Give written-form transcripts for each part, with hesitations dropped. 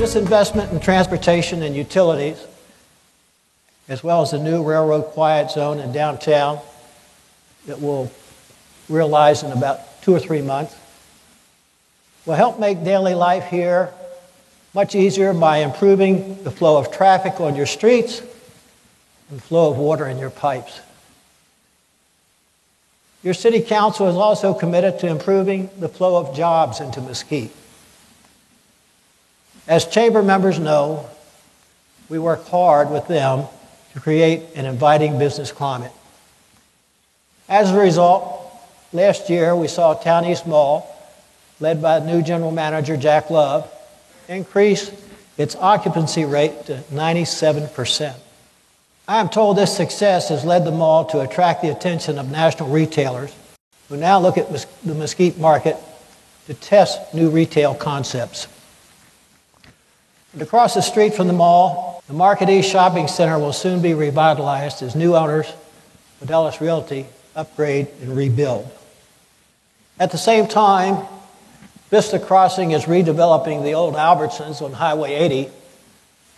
This investment in transportation and utilities, as well as the new railroad quiet zone in downtown that we'll realize in about 2 or 3 months, will help make daily life here much easier by improving the flow of traffic on your streets and the flow of water in your pipes. Your city council is also committed to improving the flow of jobs into Mesquite. As chamber members know, we work hard with them to create an inviting business climate. As a result, last year we saw Town East Mall, led by new general manager Jack Love, increase its occupancy rate to 97%. I am told this success has led the mall to attract the attention of national retailers who now look at the Mesquite market to test new retail concepts. And across the street from the mall, the Market East Shopping Center will soon be revitalized as new owners, Fidelis Realty, upgrade and rebuild. At the same time, Vista Crossing is redeveloping the old Albertsons on Highway 80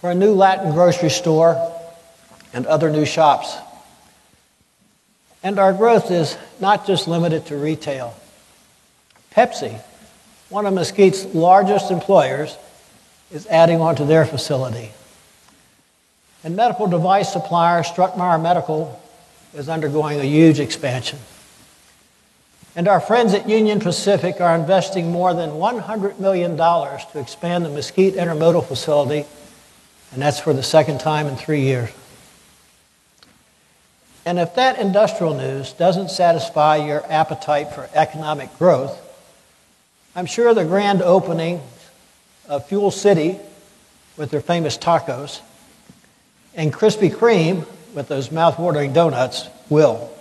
for a new Latin grocery store and other new shops. And our growth is not just limited to retail. Pepsi, one of Mesquite's largest employers, is adding on to their facility. And medical device supplier Struckmeyer Medical is undergoing a huge expansion. And our friends at Union Pacific are investing more than $100 million to expand the Mesquite Intermodal facility, and that's for the second time in 3 years. And if that industrial news doesn't satisfy your appetite for economic growth, I'm sure the grand opening of Fuel City with their famous tacos and Krispy Kreme with those mouth-watering donuts will.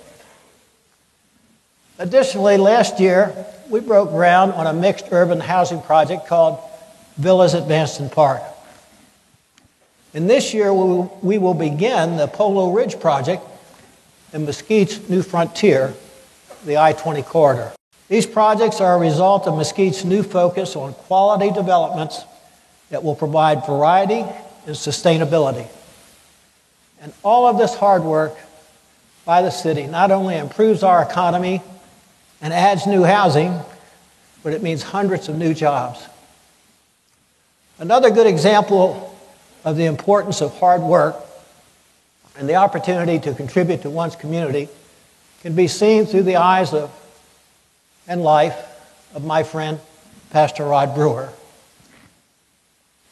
Additionally, last year, we broke ground on a mixed urban housing project called Villas at Vanston Park. And this year, we will begin the Polo Ridge project in Mesquite's new frontier, the I-20 corridor. These projects are a result of Mesquite's new focus on quality developments that will provide variety and sustainability. And all of this hard work by the city not only improves our economy and adds new housing, but it means hundreds of new jobs. Another good example of the importance of hard work and the opportunity to contribute to one's community can be seen through the eyes of and life of my friend, Pastor Rod Brewer.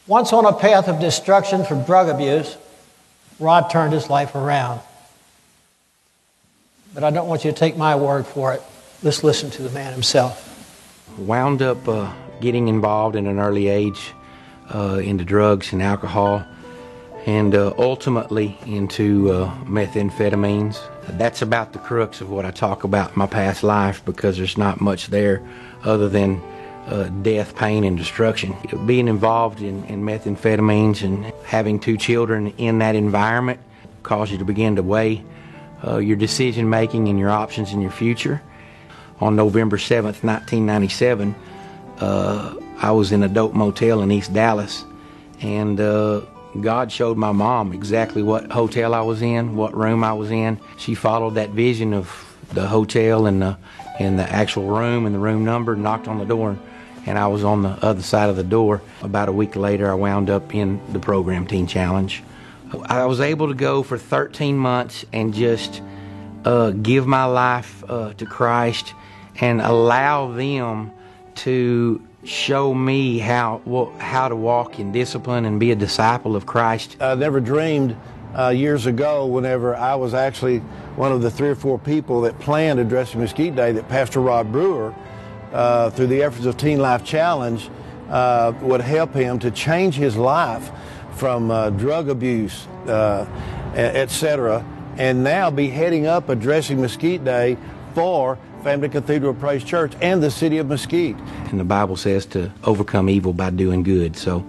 Once on a path of destruction from drug abuse, Rod turned his life around. But I don't want you to take my word for it. Let's listen to the man himself. Wound up getting involved in an early age into drugs and alcohol, and ultimately into methamphetamines. That's about the crux of what I talk about in my past life, because there's not much there other than death, pain, and destruction. Being involved in methamphetamines and having 2 children in that environment caused you to begin to weigh your decision making and your options in your future. On November 7th, 1997, I was in a dope motel in East Dallas, and God showed my mom exactly what hotel I was in, what room I was in. She followed that vision of the hotel and the actual room and the room number, knocked on the door, and I was on the other side of the door. About a week later, I wound up in the program Teen Challenge. I was able to go for 13 months and just give my life to Christ and allow them to show me how to walk in discipline and be a disciple of Christ. I never dreamed years ago, whenever I was actually one of the 3 or 4 people that planned Addressing Mesquite Day, that Pastor Rod Brewer, through the efforts of Teen Life Challenge, would help him to change his life from drug abuse, etc., and now be heading up Addressing Mesquite Day for Family Cathedral Praise Church and the city of Mesquite. And the Bible says to overcome evil by doing good. So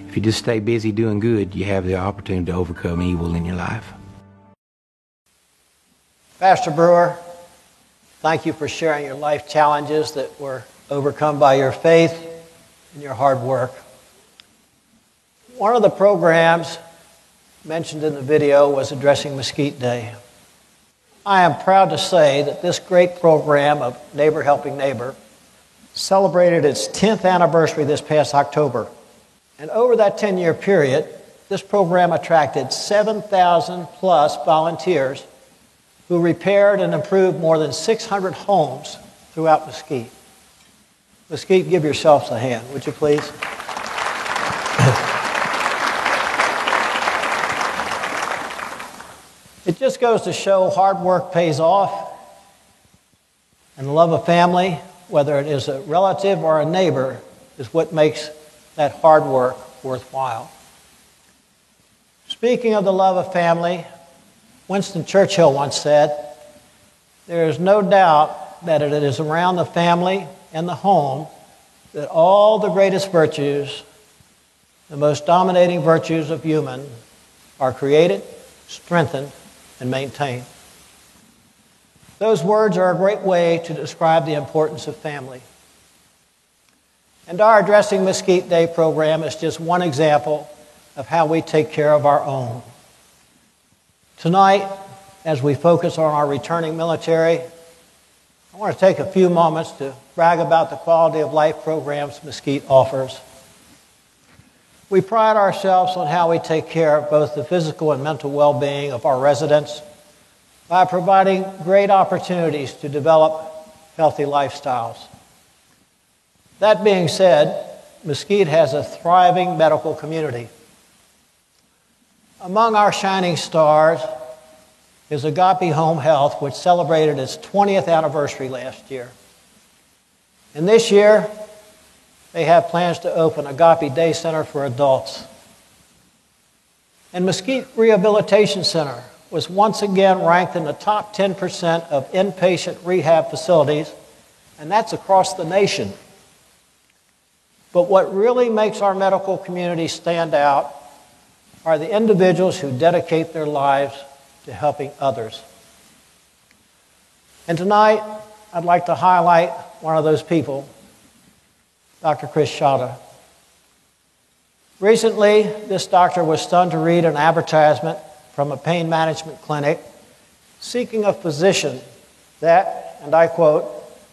if you just stay busy doing good, you have the opportunity to overcome evil in your life. Pastor Brewer, thank you for sharing your life challenges that were overcome by your faith and your hard work. One of the programs mentioned in the video was Addressing Mesquite Day. I am proud to say that this great program of Neighbor Helping Neighbor celebrated its 10th anniversary this past October. And over that 10-year period, this program attracted 7,000 plus volunteers who repaired and improved more than 600 homes throughout Mesquite. Mesquite, give yourselves a hand, would you please? It just goes to show hard work pays off, and the love of family, whether it is a relative or a neighbor, is what makes that hard work worthwhile. Speaking of the love of family, Winston Churchill once said, "There is no doubt that it is around the family and the home that all the greatest virtues, the most dominating virtues of human, are created, strengthened, and maintained." Those words are a great way to describe the importance of family. And our Addressing Mesquite Day program is just one example of how we take care of our own. Tonight, as we focus on our returning military, I want to take a few moments to brag about the quality of life programs Mesquite offers. We pride ourselves on how we take care of both the physical and mental well-being of our residents by providing great opportunities to develop healthy lifestyles. That being said, Mesquite has a thriving medical community. Among our shining stars is Agape Home Health, which celebrated its 20th anniversary last year. And this year, they have plans to open Agape Day Center for adults. And Mesquite Rehabilitation Center was once again ranked in the top 10% of inpatient rehab facilities, and that's across the nation. But what really makes our medical community stand out are the individuals who dedicate their lives to helping others. And tonight, I'd like to highlight one of those people, Dr. Chris Shada. Recently, this doctor was stunned to read an advertisement from a pain management clinic seeking a physician that, and I quote,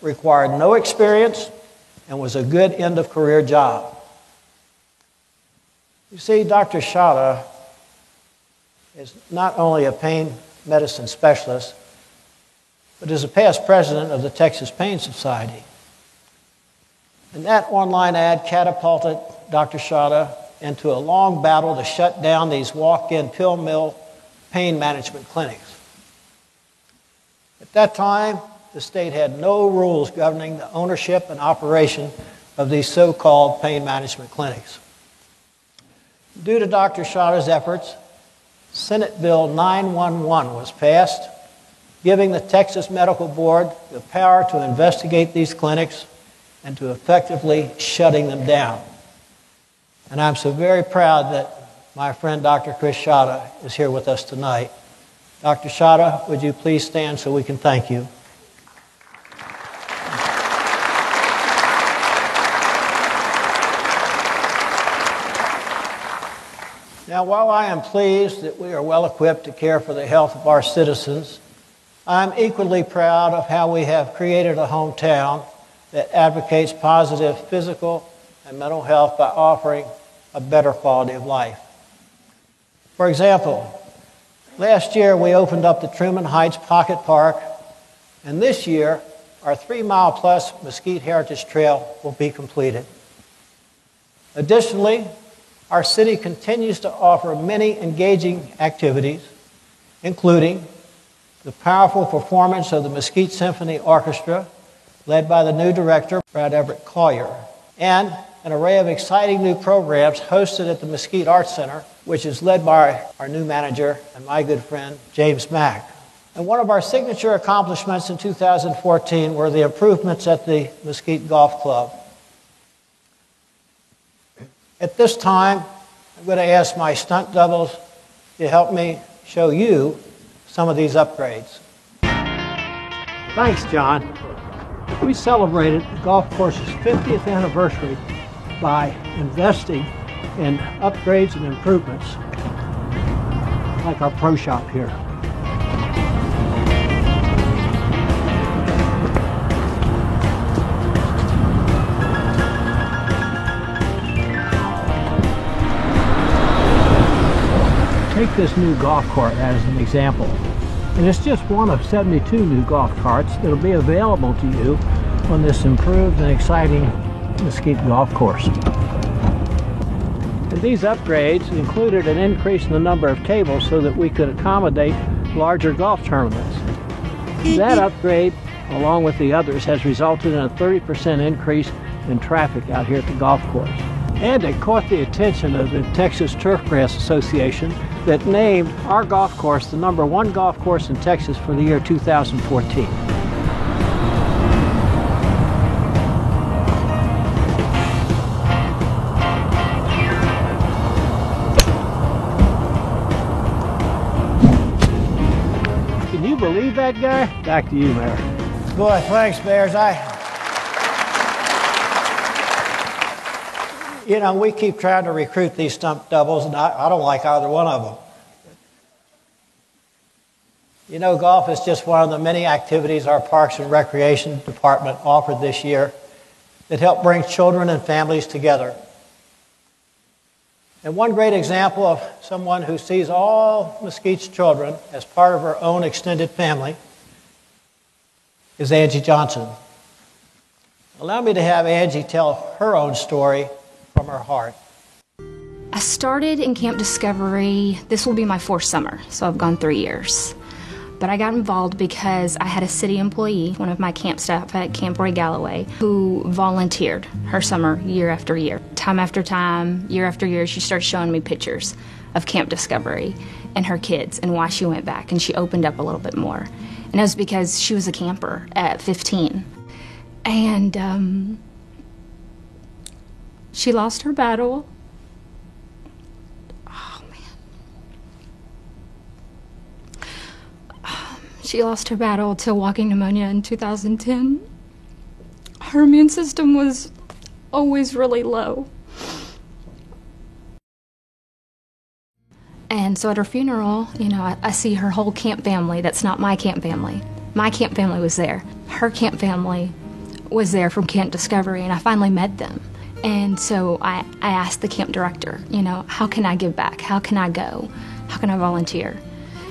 required no experience and was a good end-of-career job. You see, Dr. Shada is not only a pain medicine specialist, but is a past president of the Texas Pain Society. And that online ad catapulted Dr. Shada into a long battle to shut down these walk-in pill mill pain management clinics. At that time, the state had no rules governing the ownership and operation of these so-called pain management clinics. Due to Dr. Shada's efforts, Senate Bill 911 was passed, giving the Texas Medical Board the power to investigate these clinics and to effectively shutting them down. And I'm so very proud that my friend Dr. Chris Shada is here with us tonight. Dr. Shada, would you please stand so we can thank you? Now, while I am pleased that we are well equipped to care for the health of our citizens, I'm equally proud of how we have created a hometown that advocates positive physical and mental health by offering a better quality of life. For example, last year we opened up the Truman Heights Pocket Park, and this year our 3-mile-plus Mesquite Heritage Trail will be completed. Additionally, our city continues to offer many engaging activities, including the powerful performance of the Mesquite Symphony Orchestra, led by the new director, Brad Everett Collier, and an array of exciting new programs hosted at the Mesquite Arts Center, which is led by our new manager and my good friend, James Mack. And one of our signature accomplishments in 2014 were the improvements at the Mesquite Golf Club. At this time, I'm going to ask my stunt doubles to help me show you some of these upgrades. Thanks, John. We celebrated the golf course's 50th anniversary by investing in upgrades and improvements, like our pro shop here. Take this new golf cart as an example. And it's just one of 72 new golf carts that will be available to you on this improved and exciting Mesquite golf course. And these upgrades included an increase in the number of tables so that we could accommodate larger golf tournaments. That upgrade, along with the others, has resulted in a 30% increase in traffic out here at the golf course. And it caught the attention of the Texas Turfgrass Association that named our golf course the #1 golf course in Texas for the year 2014. Can you believe that guy? Back to you, Mayor. Boy, thanks, Bears. You know, we keep trying to recruit these stump doubles, and I don't like either one of them. You know, golf is just one of the many activities our Parks and Recreation Department offered this year that help bring children and families together. And one great example of someone who sees all Mesquite's children as part of her own extended family is Angie Johnson. Allow me to have Angie tell her own story from her heart. I started in Camp Discovery, this will be my 4th summer, so I've gone 3 years. But I got involved because I had a city employee, one of my camp staff at Camp Roy Galloway, who volunteered her summer year after year. Time after time, year after year, she started showing me pictures of Camp Discovery and her kids and why she went back, and she opened up a little bit more. And it was because she was a camper at 15. And she lost her battle. Oh, man. She lost her battle to walking pneumonia in 2010. Her immune system was always really low. And so at her funeral, you know, I see her whole camp family. That's not my camp family. My camp family was there. Her camp family was there from Camp Discovery, and I finally met them. And so I asked the camp director, you know, how can I give back? How can I go? How can I volunteer?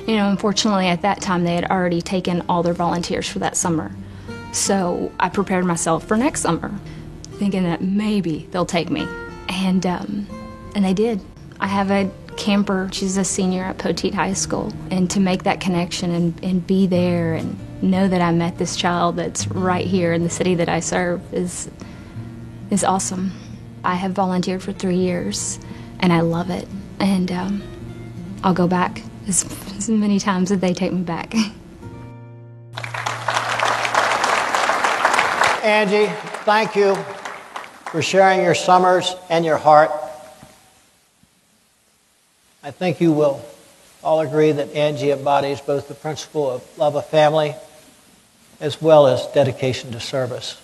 You know, unfortunately at that time they had already taken all their volunteers for that summer. So I prepared myself for next summer, thinking that maybe they'll take me. And they did. I have a camper, she's a senior at Poteet High School. And to make that connection and be there and know that I met this child that's right here in the city that I serve is awesome. I have volunteered for 3 years, and I love it. And I'll go back as many times as they take me back. Angie, thank you for sharing your summers and your heart. I think you will all agree that Angie embodies both the principle of love of family as well as dedication to service.